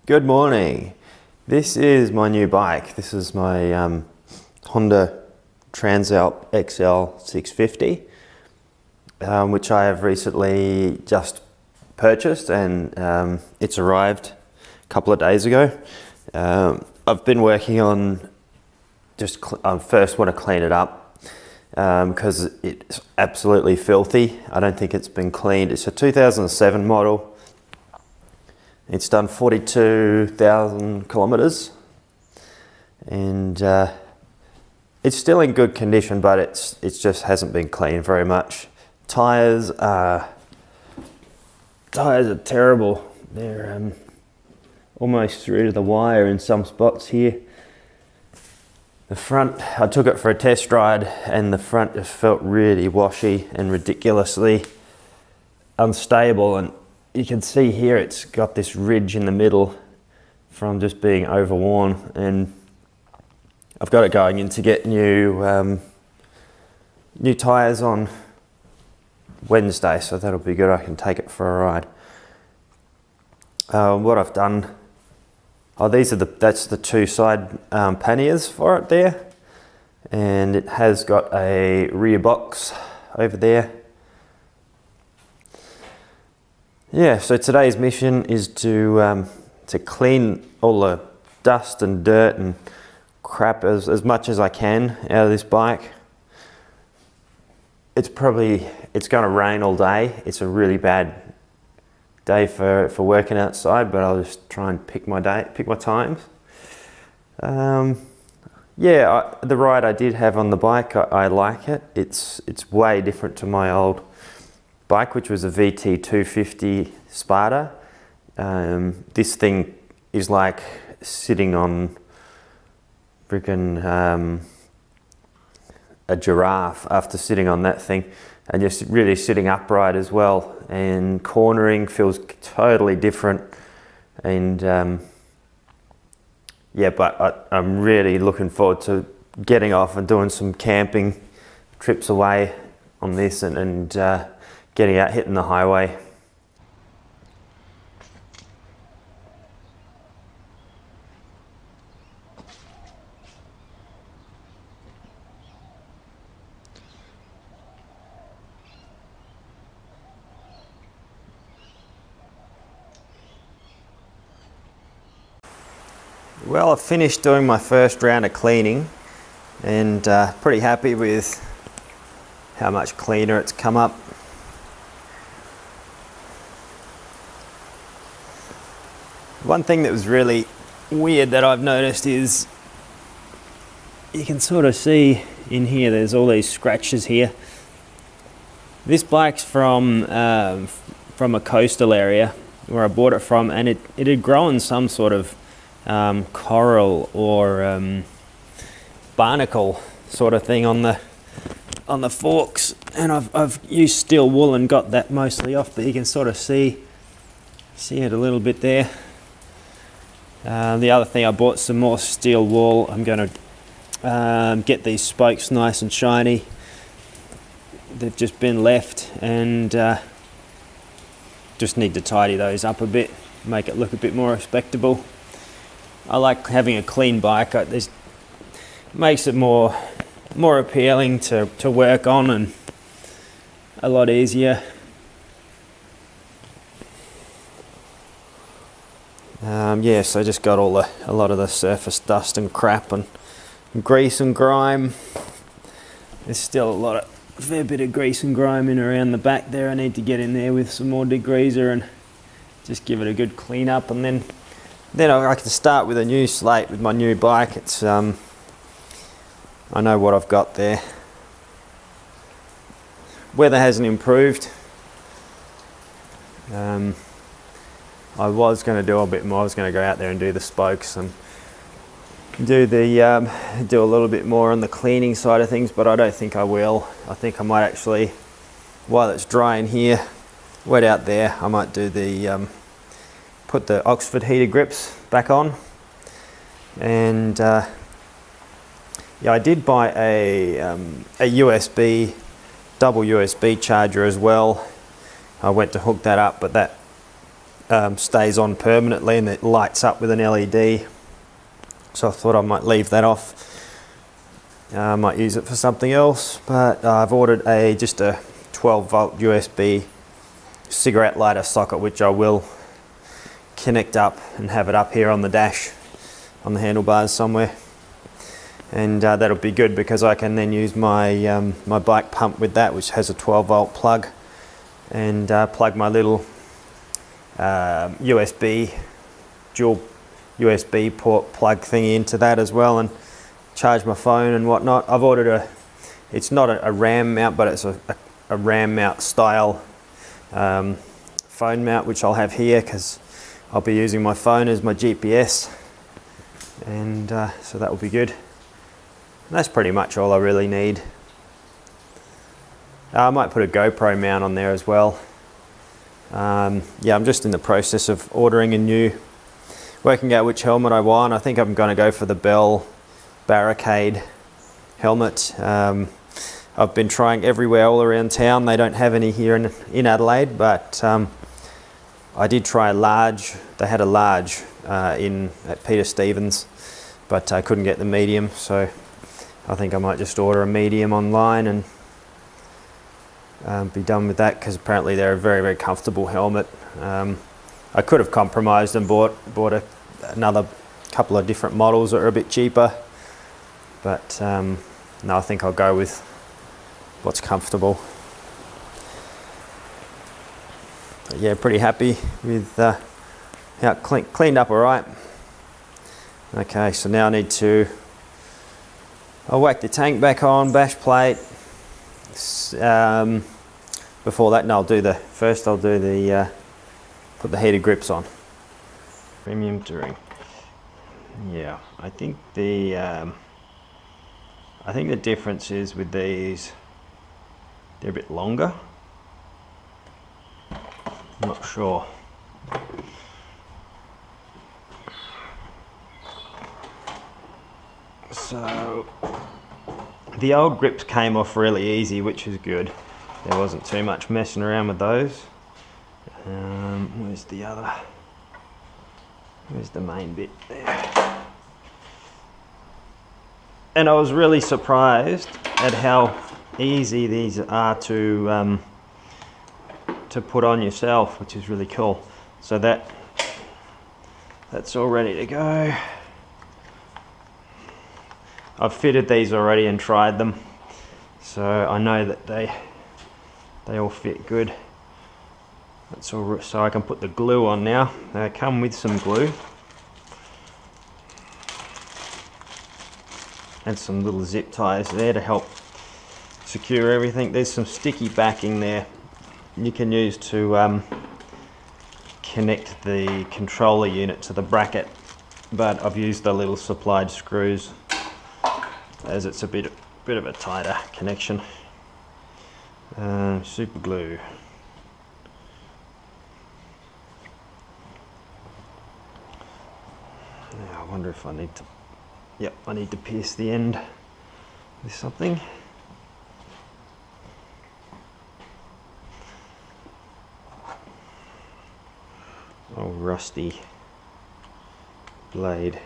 Good morning. This is my new bike. This is my Honda Transalp XL650, which I have recently just purchased, and it's arrived a couple of days ago. I've been working on I first want to clean it up because it's absolutely filthy. I don't think it's been cleaned. It's a 2007 model. It's done 42,000 kilometers, and it's still in good condition, but it just hasn't been cleaned very much. Tires are terrible. They're almost through to the wire in some spots here. The front, I took it for a test ride, and the front just felt really washy and ridiculously unstable, and you can see here it's got this ridge in the middle from just being overworn, and I've got it going in to get new tires on Wednesday, so that'll be good. I can take it for a ride. What I've done, that's the two side panniers for it there, and it has got a rear box over there. Yeah, so today's mission is to clean all the dust and dirt and crap as much as I can out of this bike. It's going to rain all day. It's a really bad day for working outside, but I'll just try and pick my times. Yeah, the ride I did have on the bike, I like it. It's way different to my old bike, which was a VT250 Sparta. This thing is like sitting on freaking a giraffe after sitting on that thing, and just really sitting upright as well, and cornering feels totally different. And yeah, but I'm really looking forward to getting off and doing some camping trips away on this, and getting out, hitting the highway. Well, I've finished doing my first round of cleaning, and pretty happy with how much cleaner it's come up. One thing that was really weird that I've noticed is you can sort of see in here there's all these scratches here. This bike's from a coastal area where I bought it from, and it had grown some sort of coral or barnacle sort of thing on the forks, and I've used steel wool and got that mostly off, but you can sort of see it a little bit there. The other thing, I bought some more steel wool. I'm going to get these spokes nice and shiny. They've just been left, and just need to tidy those up a bit, make it look a bit more respectable. I like having a clean bike. This makes it more appealing to work on, and a lot easier. Yeah, so I just got a lot of the surface dust and crap and grease and grime. There's still a fair bit of grease and grime in around the back there. I need to get in there with some more degreaser and just give it a good clean up, and then I can start with a new slate with my new bike. It's I know what I've got there. Weather hasn't improved. I was going to do a bit more. I was going to go out there and do the spokes and do a little bit more on the cleaning side of things, but I don't think I will. I think I might actually, while it's drying here, wet out there, I might do put the Oxford heater grips back on. And yeah, I did buy a double USB charger as well. I went to hook that up, but that stays on permanently and it lights up with an LED. So I thought I might leave that off. I might use it for something else, but I've ordered just a 12-volt USB cigarette lighter socket, which I will connect up and have it up here on the dash, on the handlebars somewhere. And that'll be good because I can then use my my bike pump with that, which has a 12-volt plug, and plug my little dual USB port plug thingy into that as well, and charge my phone and whatnot. I've ordered it's not a RAM mount, but it's a RAM mount style phone mount, which I'll have here because I'll be using my phone as my GPS, and so that will be good. And that's pretty much all I really need. I might put a GoPro mount on there as well. Yeah, I'm just in the process of ordering working out which helmet I want. I think I'm going to go for the Bell Barricade helmet. I've been trying everywhere all around town. They don't have any here in Adelaide, but I did try a large. They had a large at Peter Stevens, but I couldn't get the medium, so I think I might just order a medium online and be done with that, because apparently they're a very, very comfortable helmet. I could have compromised and bought another couple of different models that are a bit cheaper, but no, I think I'll go with what's comfortable. But yeah, pretty happy with how it cleaned up all right. Okay, so now I'll whack the tank back on, bash plate. Before that, no, I'll do the put the heated grips on. Premium touring. Yeah, I think the difference is with these, they're a bit longer. I'm not sure. So the old grips came off really easy, which is good. There wasn't too much messing around with those. Where's the main bit there? And I was really surprised at how easy these are to put on yourself, which is really cool. So that's all ready to go. I've fitted these already and tried them, so I know that they all fit good. That's all, so I can put the glue on now. They come with some glue and some little zip ties there to help secure everything. There's some sticky backing there you can use to connect the controller unit to the bracket, but I've used the little supplied screws as it's a bit of a tighter connection. Super glue. Now I wonder if I need to, yep, I need to pierce the end with something. Oh, rusty blade.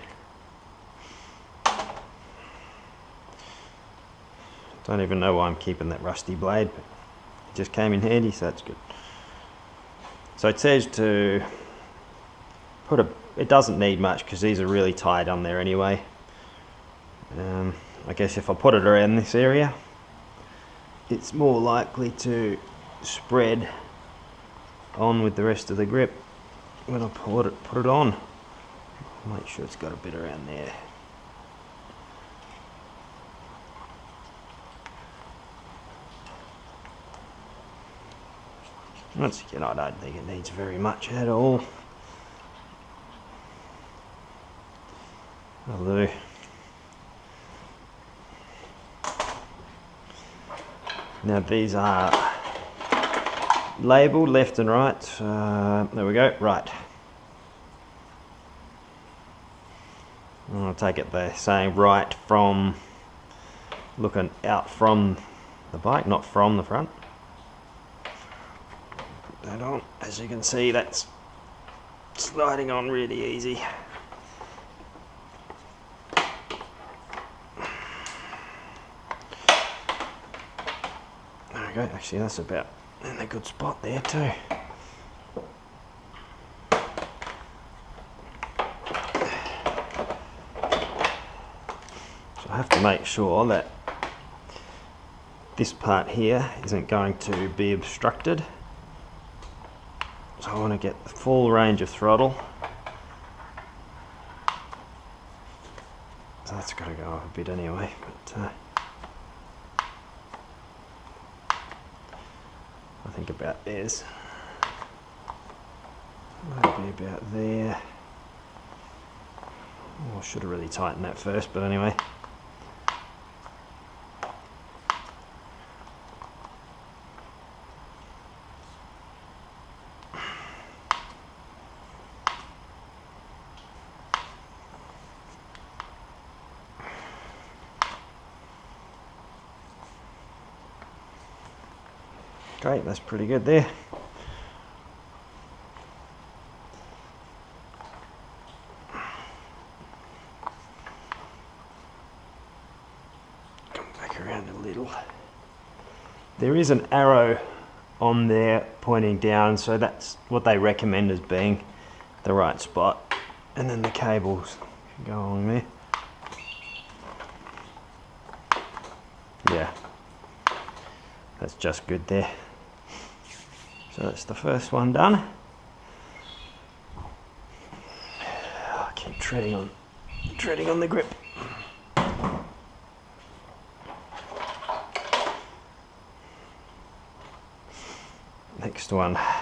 Don't even know why I'm keeping that rusty blade, but it just came in handy, so that's good. So it says to put it doesn't need much because these are really tight on there anyway. I guess if I put it around this area, it's more likely to spread on with the rest of the grip when I put it on. Make sure it's got a bit around there. Once again, I don't think it needs very much at all. That'll do. Now these are labelled left and right. There we go, right. I'll take it they're saying right from, looking out from the bike, not from the front. Put that on. As you can see, that's sliding on really easy. There we go, actually that's about in a good spot there too. So I have to make sure that this part here isn't going to be obstructed. So I want to get the full range of throttle. So that's got to go up a bit anyway, but I think about there's maybe about there. Oh, I should have really tightened that first, but anyway. Great, that's pretty good there. Come back around a little. There is an arrow on there pointing down, so that's what they recommend as being the right spot. And then the cables can go along there. Yeah, that's just good there. So that's the first one done. I keep treading on the grip. Next one. Yeah.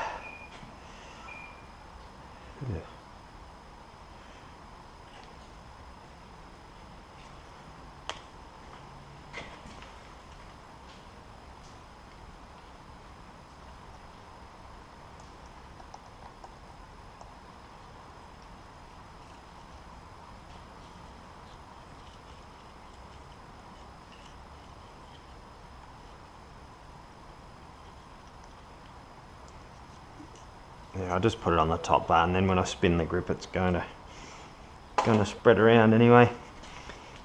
Yeah, I just put it on the top bar, and then when I spin the grip it's going to spread around anyway.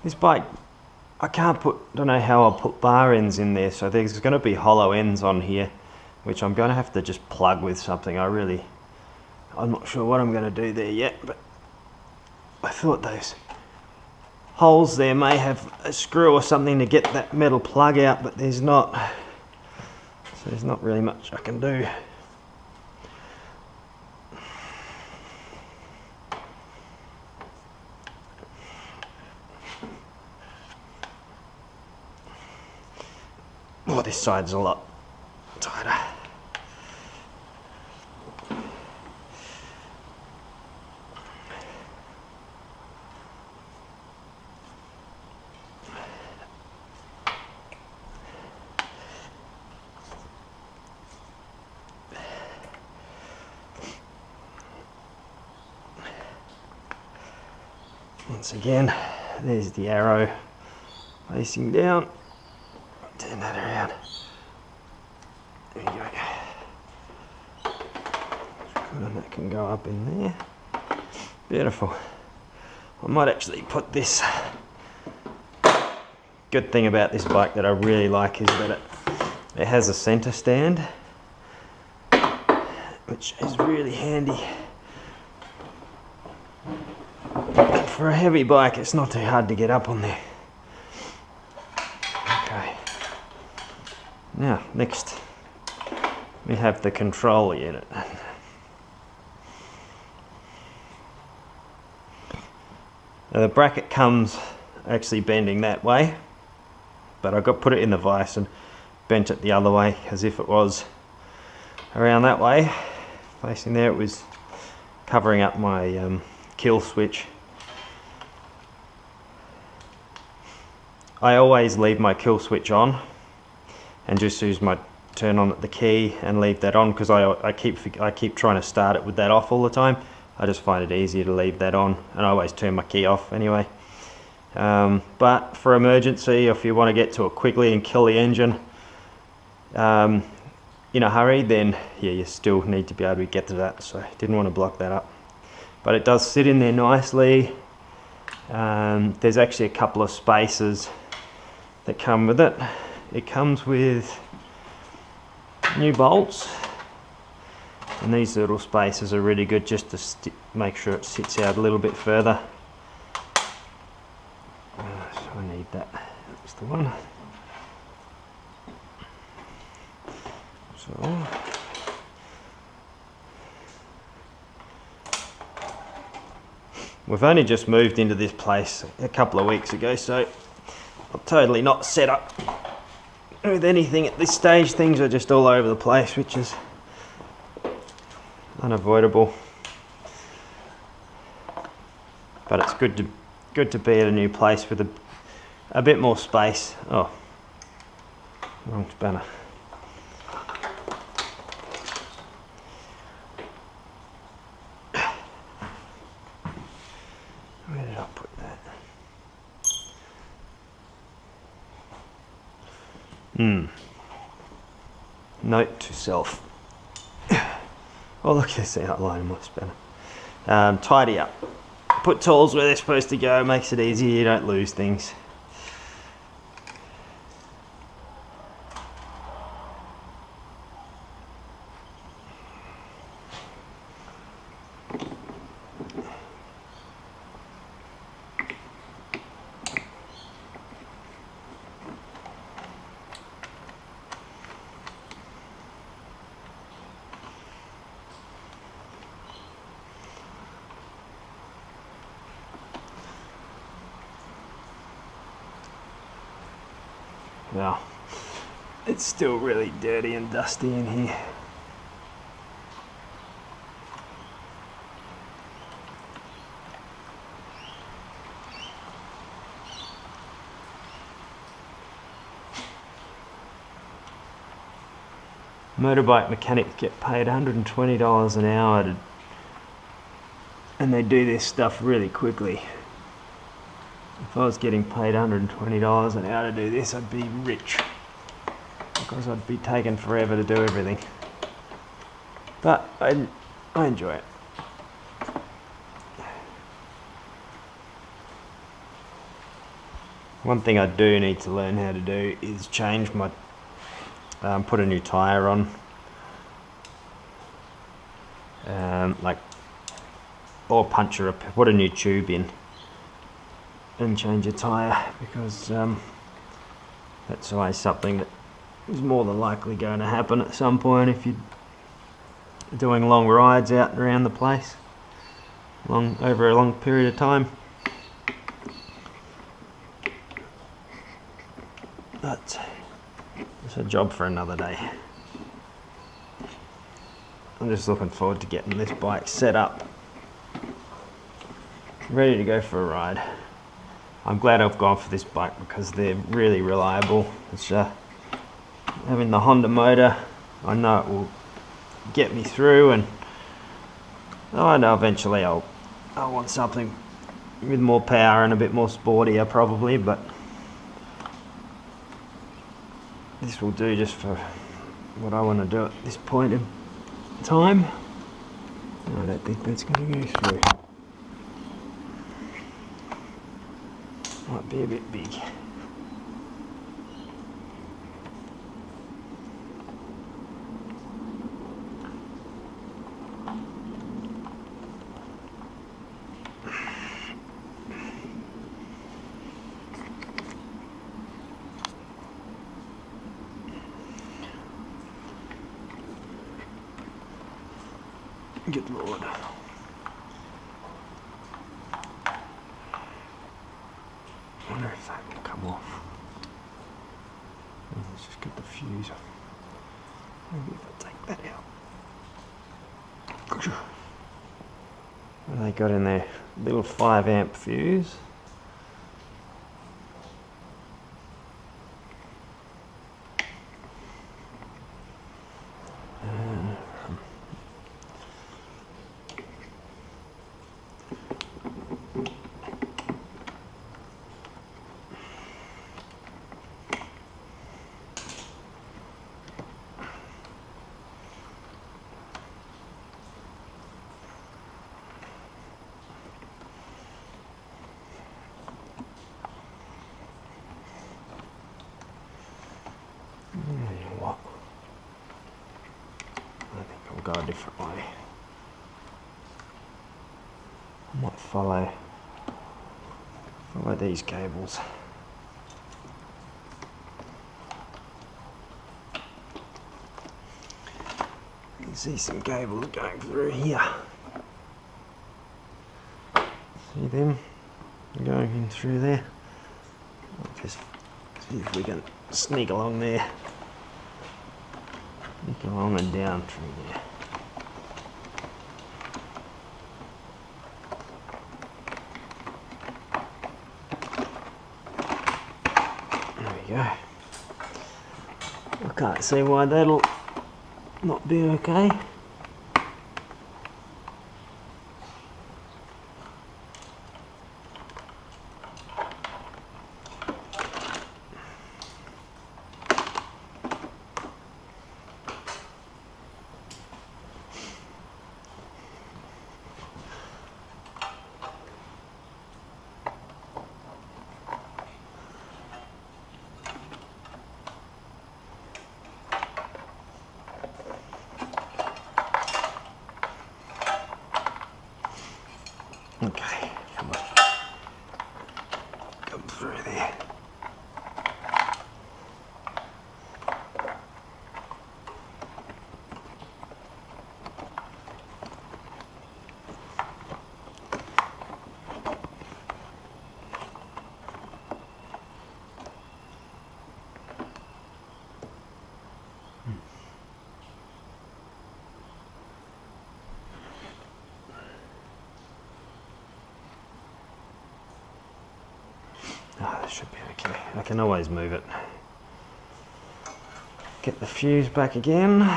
This bike, I don't know how I'll put bar ends in there, so there's going to be hollow ends on here, which I'm going to have to just plug with something. I'm not sure what I'm going to do there yet, but I thought those holes there may have a screw or something to get that metal plug out, but there's not, so there's not really much I can do. Oh, this side's a lot tighter. Once again, there's the arrow facing down. Turn that around. There you go. And that can go up in there. Beautiful. I might actually put this. Good thing about this bike that I really like is that it has a center stand, which is really handy. And for a heavy bike, it's not too hard to get up on there. Okay. Now, next we have the control unit. Now the bracket comes actually bending that way, but I put it in the vise and bent it the other way, as if it was around that way. Facing there, it was covering up my kill switch. I always leave my kill switch on and just use my turn on the key and leave that on, because I keep trying to start it with that off all the time. I just find it easier to leave that on, and I always turn my key off anyway. But for emergency, if you want to get to it quickly and kill the engine in a hurry, then yeah, you still need to be able to get to that, so I didn't want to block that up. but it does sit in there nicely. There's actually a couple of spacers that come with it. It comes with new bolts, and these little spacers are really good just to make sure it sits out a little bit further. So I need that. That's the one. So we've only just moved into this place a couple of weeks ago, so I'm totally not set up with anything at this stage. Things are just all over the place, which is unavoidable. But it's good to be at a new place with a bit more space. Oh, wrong spanner. Where did I put that? Note to self. Oh look, there's the outline of my spanner. Tidy up. Put tools where they're supposed to go, makes it easier, you don't lose things. Well, it's still really dirty and dusty in here. Motorbike mechanics get paid $120 an hour and they do this stuff really quickly. If I was getting paid $120 an hour to do this, I'd be rich, because I'd be taking forever to do everything. But I enjoy it. One thing I do need to learn how to do is change my, put a new tyre on, or put a new tube in and change a tyre, because that's always something that is more than likely going to happen at some point if you're doing long rides out and around the place over a long period of time. But it's a job for another day. I'm just looking forward to getting this bike set up, ready to go for a ride. I'm glad I've gone for this bike because they're really reliable. It's having the Honda motor, I know it will get me through, and I know eventually I'll want something with more power and a bit more sportier probably, but this will do just for what I want to do at this point in time. I don't think that's going to go through. Might be a bit big. Good Lord. I wonder if that will come off. Let's just get the fuse off. Maybe if I take that out. What have they got in there? Little 5 amp fuse. a different way. I might follow these cables. You can see some cables going through here. See them going in through there? I'll just see if we can sneak along there. Sneak along and down through there. There we go. I can't see why that'll not be okay. Okay, come on. Come through there. Oh, that should be okay. I can always move it. Get the fuse back again.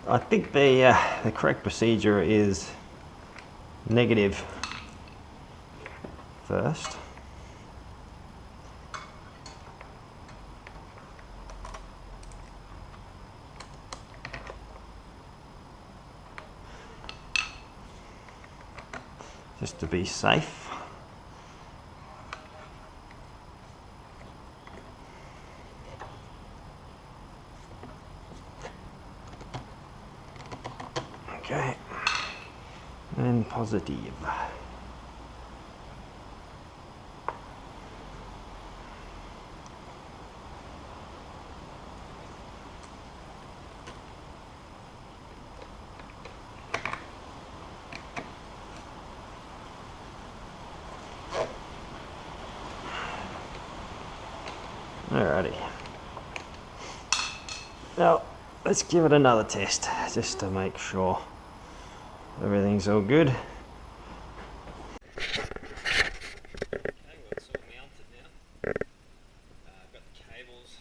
I think the correct procedure is negative first. Just to be safe. Okay, and positive. Alrighty. Now, let's give it another test, just to make sure everything's all good. Okay, well, it's all mounted now. I've got the cables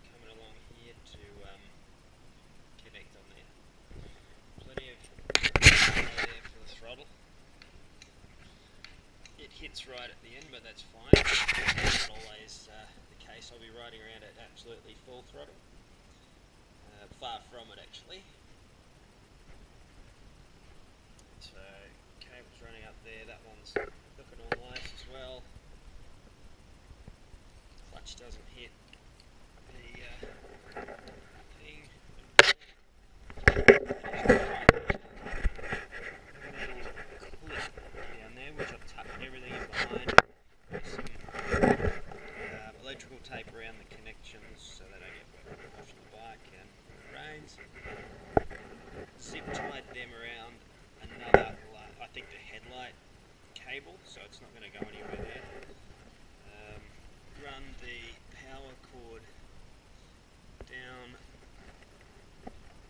coming along here to connect on there. Plenty of there for the throttle. It hits right at the end, but that's fine. That's not always the case. I'll be riding around at absolutely full throttle. Far from it, actually. So, cable's running up there. That one's looking all nice as well. Clutch doesn't hit the thing. Down there, which I've tucked everything in behind. Some electrical tape around the connections so they don't get wet off the bike and rains. Zip tied them around another, I think the headlight cable, so it's not going to go anywhere there. Run the power cord down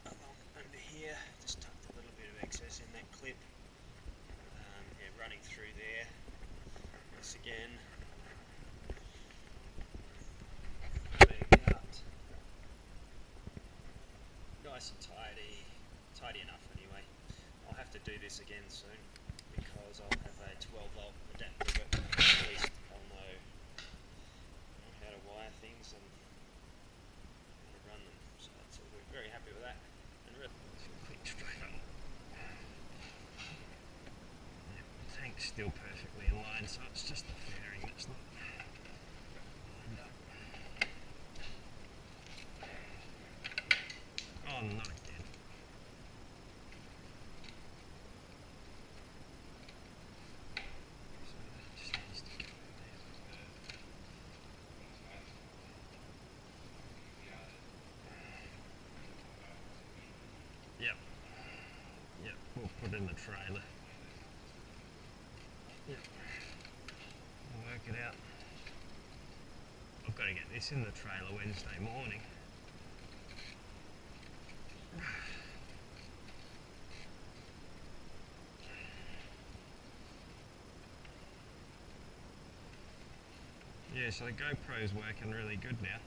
along under here, just tucked a little bit of excess in that clip. Yeah, running through there. This again. Nice and tidy enough anyway. I'll have to do this again soon because I'll have a 12-volt adapter, but at least I'll know how to wire things and how to run them. So that's all good. Very happy with that. And really, quick straight up. The tank's still perfectly in line, so it's just the fairing that's not lined up. Oh, not again. So that just needs to go in there. Yep. Yep, we'll put in the trailer. Yep. We'll work it out. I've got to get this in the trailer Wednesday morning. Yeah, so the GoPro's working really good now.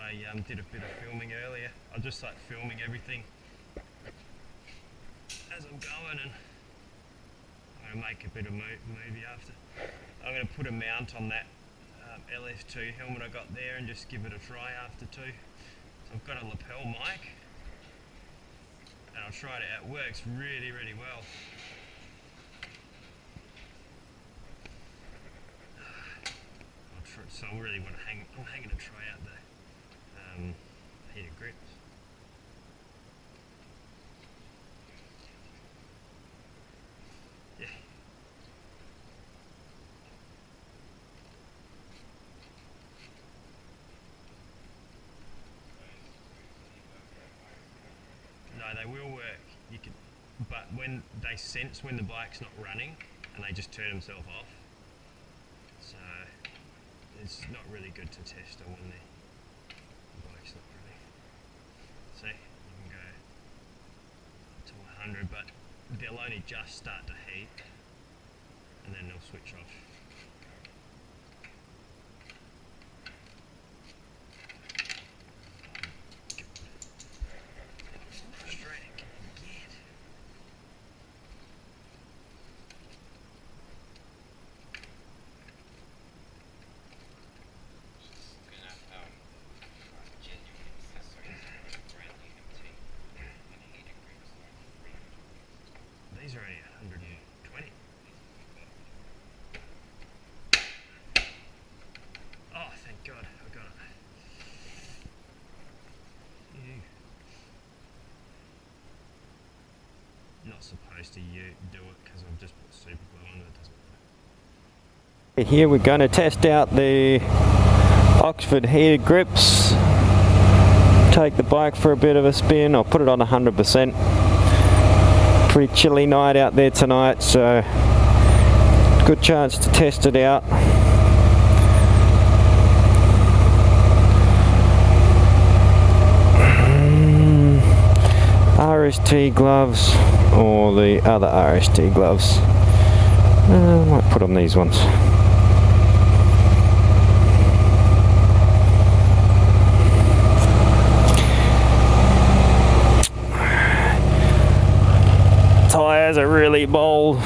I did a bit of filming earlier. I just like filming everything as I'm going, and I'm going to make a bit of movie after. I'm going to put a mount on that LS2 helmet I got there and just give it a try after too. So I've got a lapel mic and I've tried it out. It works really, really well. So I really want to I'm hanging a try out the heated grips. Yeah. No, they will work. You can, but when they sense when the bike's not running, and they just turn themselves off. So it's not really good to test on when the bike's not running. See, you can go to 100, but they'll only just start to heat, and then they'll switch off. These are only 120. not supposed to do it because I've just put super glue on it. Doesn't. Here we're going to test out the Oxford heated grips. Take the bike for a bit of a spin. I'll put it on 100%. Pretty chilly night out there tonight, so good chance to test it out. RST gloves or the other RST gloves. I might put on these ones. Tyres are really bold.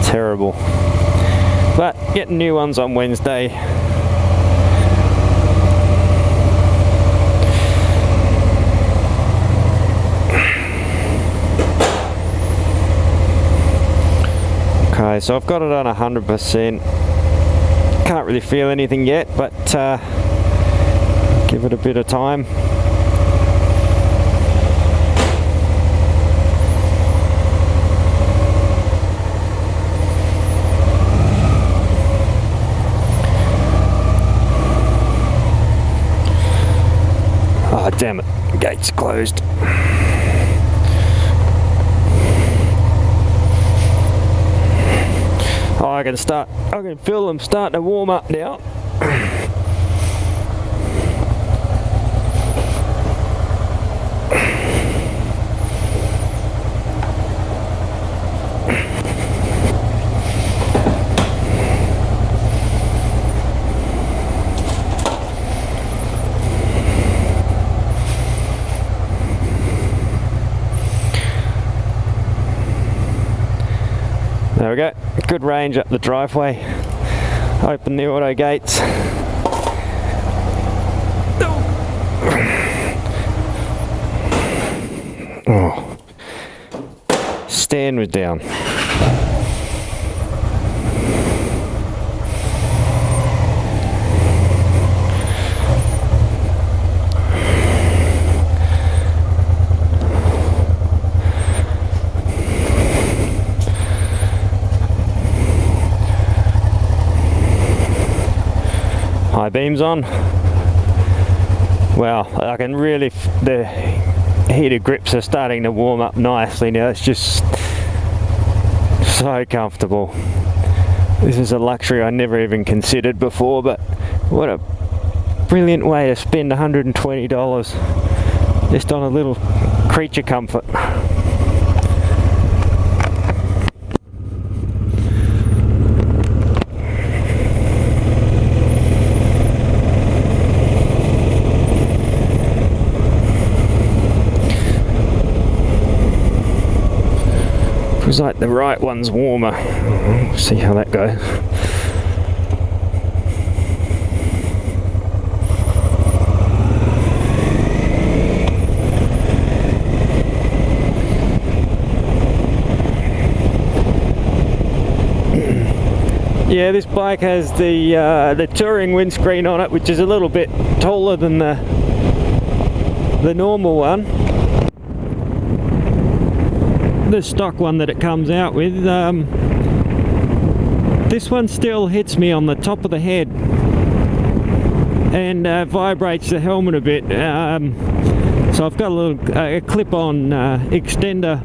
Terrible. But getting new ones on Wednesday. Okay, so I've got it on 100%. Can't really feel anything yet, but give it a bit of time. Oh, damn it, the gate's closed. Oh, I can feel them starting to warm up now. There we go, good range up the driveway. Open the auto gates. Oh, stand was down. High beams on. Wow, I can really, the heated grips are starting to warm up nicely now. It's just so comfortable. This is a luxury I never even considered before, but what a brilliant way to spend $120 just on a little creature comfort. Feels like the right one's warmer. We'll see how that goes. Yeah, this bike has the touring windscreen on it, which is a little bit taller than the normal one. The stock one that it comes out with. This one still hits me on the top of the head and vibrates the helmet a bit. So I've got a little clip-on extender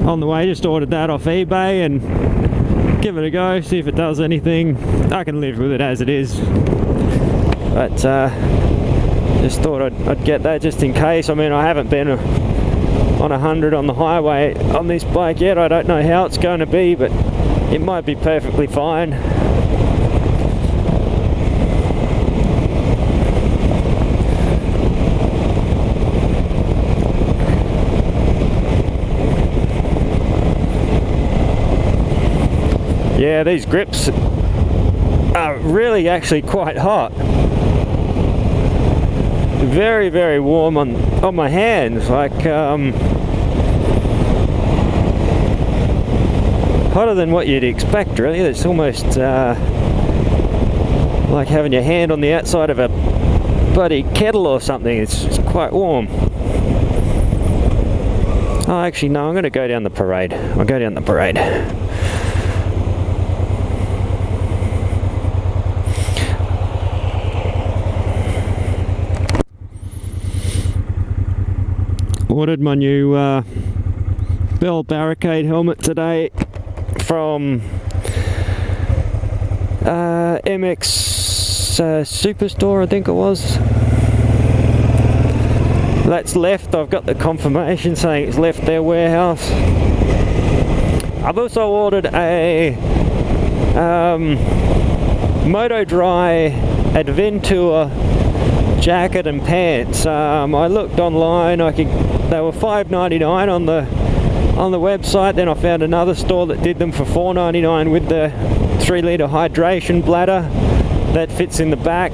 on the way. Just ordered that off eBay and give it a go, see if it does anything. I can live with it as it is, but just thought I'd get that just in case. I mean, I haven't been on 100 on the highway on this bike yet. I don't know how it's going to be, but it might be perfectly fine. Yeah, these grips are really actually quite hot. Very, very warm on my hands, like hotter than what you'd expect, really. It's almost like having your hand on the outside of a bloody kettle or something. It's quite warm. Oh, actually, no, I'm going to go down the parade. I'll go down the parade. Ordered my new bell barricade helmet today from MX Superstore, I think it was. That's left. I've got the confirmation saying it's left their warehouse. I've also ordered a Moto Dry Adventure jacket and pants. I looked online. They were $5.99 on the website. Then I found another store that did them for $4.99 with the 3-litre hydration bladder that fits in the back.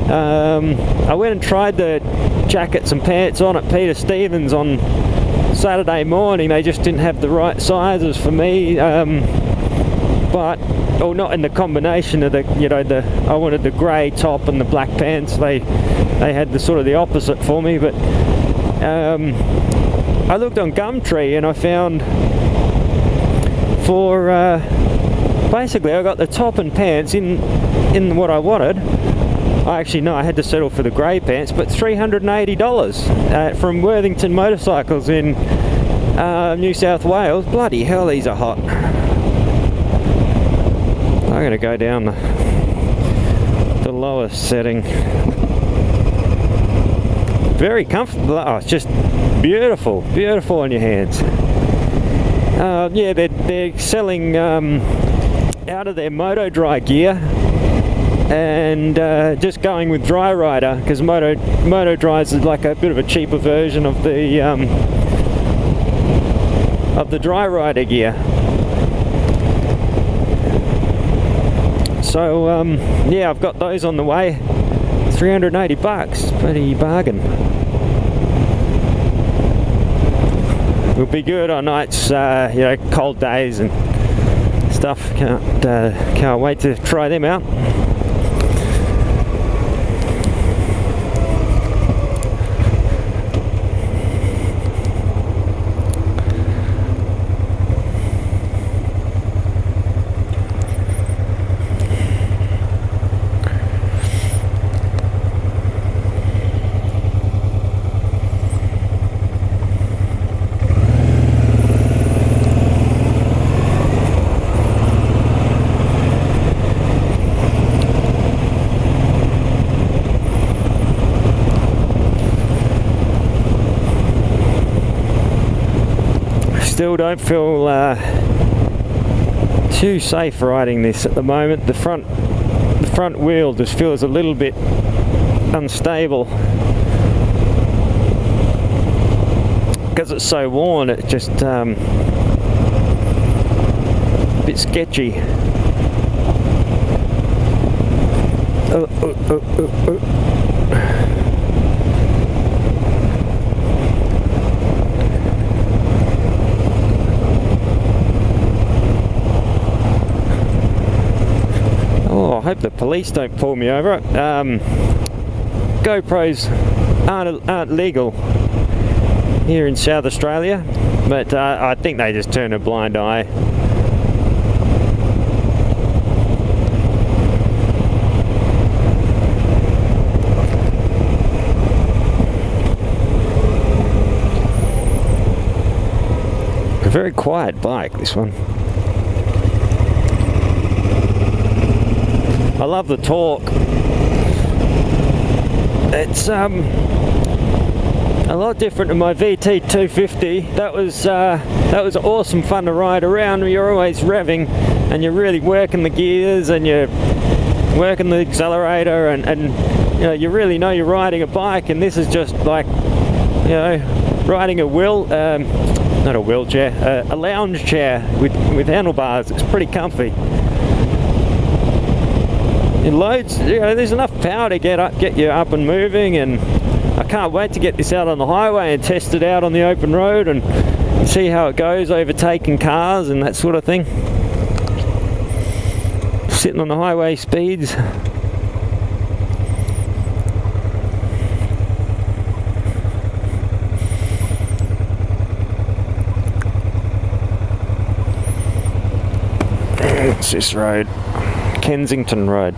I went and tried the jackets and pants on at Peter Stevens on Saturday morning. They just didn't have the right sizes for me. But not in the combination of the, I wanted the grey top and the black pants. They had the sort of the opposite for me. But I looked on Gumtree and I found for basically I got the top and pants in what I wanted. Actually, no, I had to settle for the grey pants, but $380 from Worthington Motorcycles in New South Wales. Bloody hell, these are hot. I'm going to go down the lowest setting. Very comfortable. Oh, it's just beautiful, beautiful on your hands. Yeah, they're selling out of their Moto Dry gear and just going with Dry Rider, because Moto Dry is like a bit of a cheaper version of the Dry Rider gear. So yeah, I've got those on the way. $380, pretty bargain. It'll be good on nights, cold days and stuff. Can't wait to try them out. Still don't feel too safe riding this at the moment. The front wheel just feels a little bit unstable because it's so worn. It's just a bit sketchy. I hope the police don't pull me over. GoPros aren't legal here in South Australia, but I think they just turn a blind eye. A very quiet bike, this one. I love the torque. It's a lot different to my VT250. That was awesome fun to ride around. You're always revving and you're really working the gears and you're working the accelerator and you really know you're riding a bike. And this is just like riding a not a wheelchair, a lounge chair with handlebars. It's pretty comfy. It loads, there's enough power to get you up and moving, and I can't wait to get this out on the highway and test it out on the open road and see how it goes, overtaking cars and that sort of thing. Sitting on the highway speeds. What's this road? Kensington Road.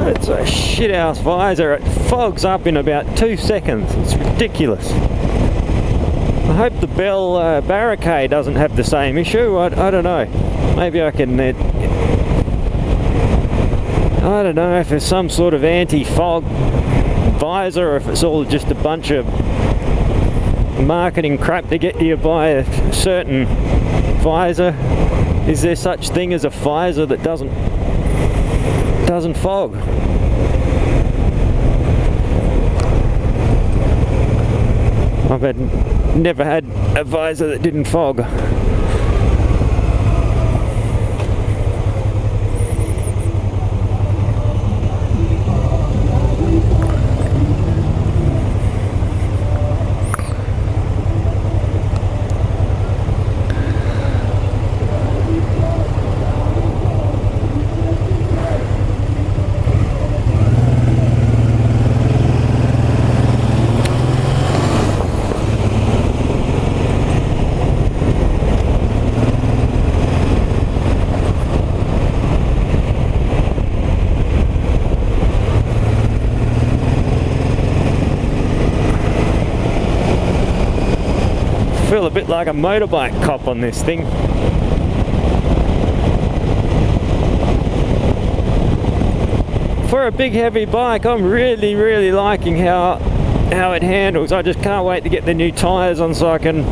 It's a shithouse visor. It fogs up in about 2 seconds. It's ridiculous. I hope the Bell barricade doesn't have the same issue. I don't know. Maybe I can... I don't know if there's some sort of anti-fog visor or if it's all just a bunch of marketing crap to get you to buy a certain visor. Is there such thing as a visor that doesn't fog? I've never had a visor that didn't fog. Feel a bit like a motorbike cop on this thing. For a big heavy bike, I'm really liking how it handles. I just can't wait to get the new tyres on so I can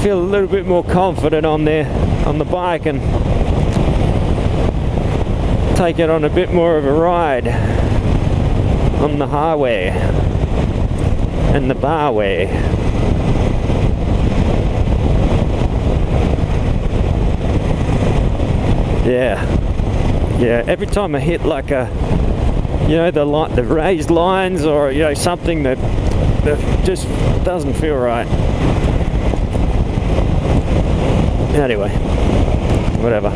feel a little bit more confident on the bike and take it on a bit more of a ride on the highway and the barway. Yeah, every time I hit like a, you know, the raised lines or, you know, something that just doesn't feel right. Anyway, whatever.